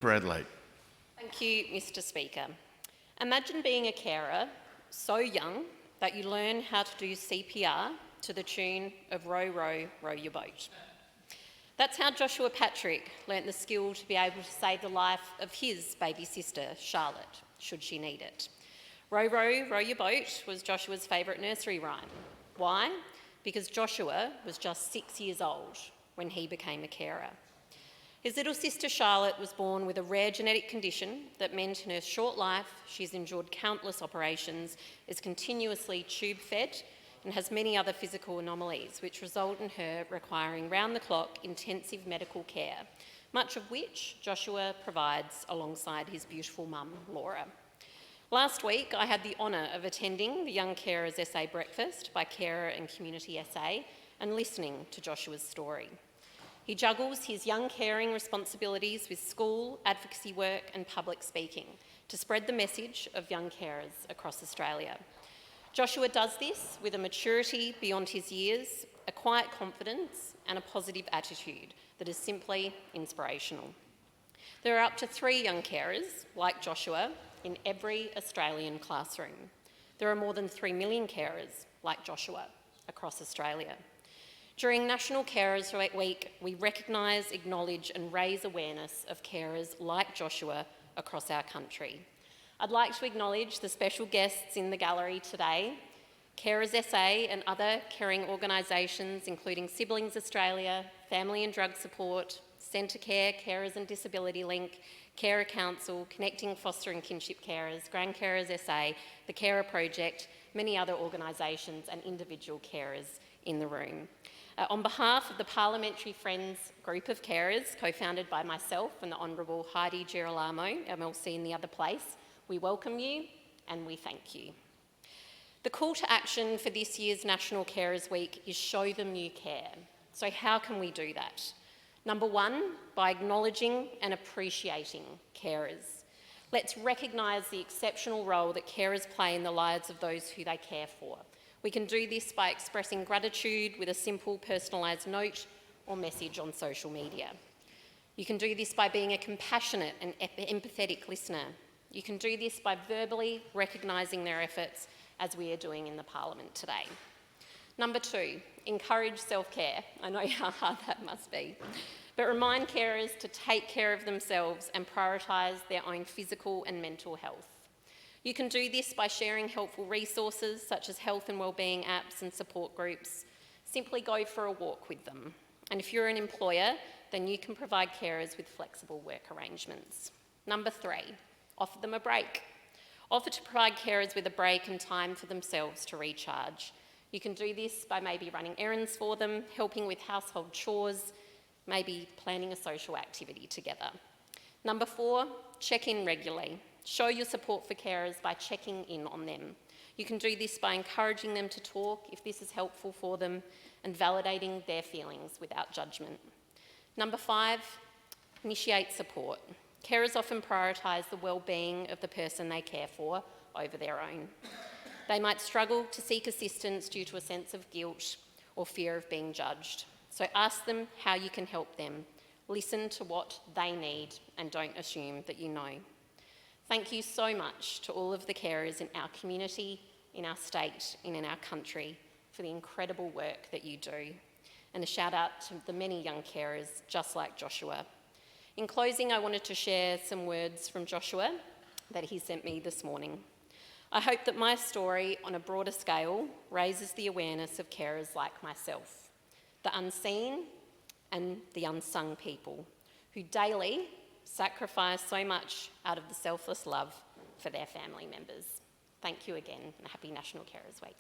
For Adelaide. Thank you, Mr. Speaker. Imagine being a carer so young that you learn how to do CPR to the tune of Row, Row, Row Your Boat. That's how Joshua Patrick learnt the skill to be able to save the life of his baby sister, Charlotte, should she need it. Row, Row, Row Your Boat was Joshua's favourite nursery rhyme. Why? Because Joshua was just 6 years old when he became a carer. His little sister Charlotte was born with a rare genetic condition that meant in her short life she's endured countless operations, is continuously tube-fed and has many other physical anomalies which result in her requiring round-the-clock intensive medical care, much of which Joshua provides alongside his beautiful mum, Laura. Last week I had the honour of attending the Young Carers SA breakfast by Carer and Community SA and listening to Joshua's story. He juggles his young caring responsibilities with school, advocacy work and public speaking to spread the message of young carers across Australia. Joshua does this with a maturity beyond his years, a quiet confidence and a positive attitude that is simply inspirational. There are up to 3 young carers like Joshua in every Australian classroom. There are more than 3 million carers like Joshua across Australia. During National Carers Week, we recognise, acknowledge and raise awareness of carers like Joshua across our country. I'd like to acknowledge the special guests in the gallery today, Carers SA and other caring organisations including Siblings Australia, Family and Drug Support, Centrecare, Carers and Disability Link, Carer Council, Connecting Foster and Kinship Carers, Grand Carers SA, the Carer Project, many other organisations and individual carers in the room. On behalf of the Parliamentary Friends group of carers, co-founded by myself and the Honourable Heidi Girolamo, MLC in the other place, we welcome you and we thank you. The call to action for this year's National Carers Week is show them you care. So how can we do that? Number 1, by acknowledging and appreciating carers. Let's recognise the exceptional role that carers play in the lives of those who they care for. We can do this by expressing gratitude with a simple personalised note or message on social media. You can do this by being a compassionate and empathetic listener. You can do this by verbally recognising their efforts, as we are doing in the Parliament today. Number 2, encourage self-care. I know how hard that must be. But remind carers to take care of themselves and prioritise their own physical and mental health. You can do this by sharing helpful resources such as health and wellbeing apps and support groups. Simply go for a walk with them. And if you're an employer, then you can provide carers with flexible work arrangements. Number 3, offer them a break. Offer to provide carers with a break and time for themselves to recharge. You can do this by maybe running errands for them, helping with household chores, maybe planning a social activity together. Number 4, check in regularly. Show your support for carers by checking in on them. You can do this by encouraging them to talk if this is helpful for them and validating their feelings without judgment. Number 5, initiate support. Carers often prioritise the well-being of the person they care for over their own. They might struggle to seek assistance due to a sense of guilt or fear of being judged. So ask them how you can help them. Listen to what they need and don't assume that you know. Thank you so much to all of the carers in our community, in our state, and in our country for the incredible work that you do. And a shout out to the many young carers just like Joshua. In closing, I wanted to share some words from Joshua that he sent me this morning. I hope that my story on a broader scale raises the awareness of carers like myself, the unseen and the unsung people who daily sacrifice so much out of the selfless love for their family members. Thank you again and happy National Carers Week.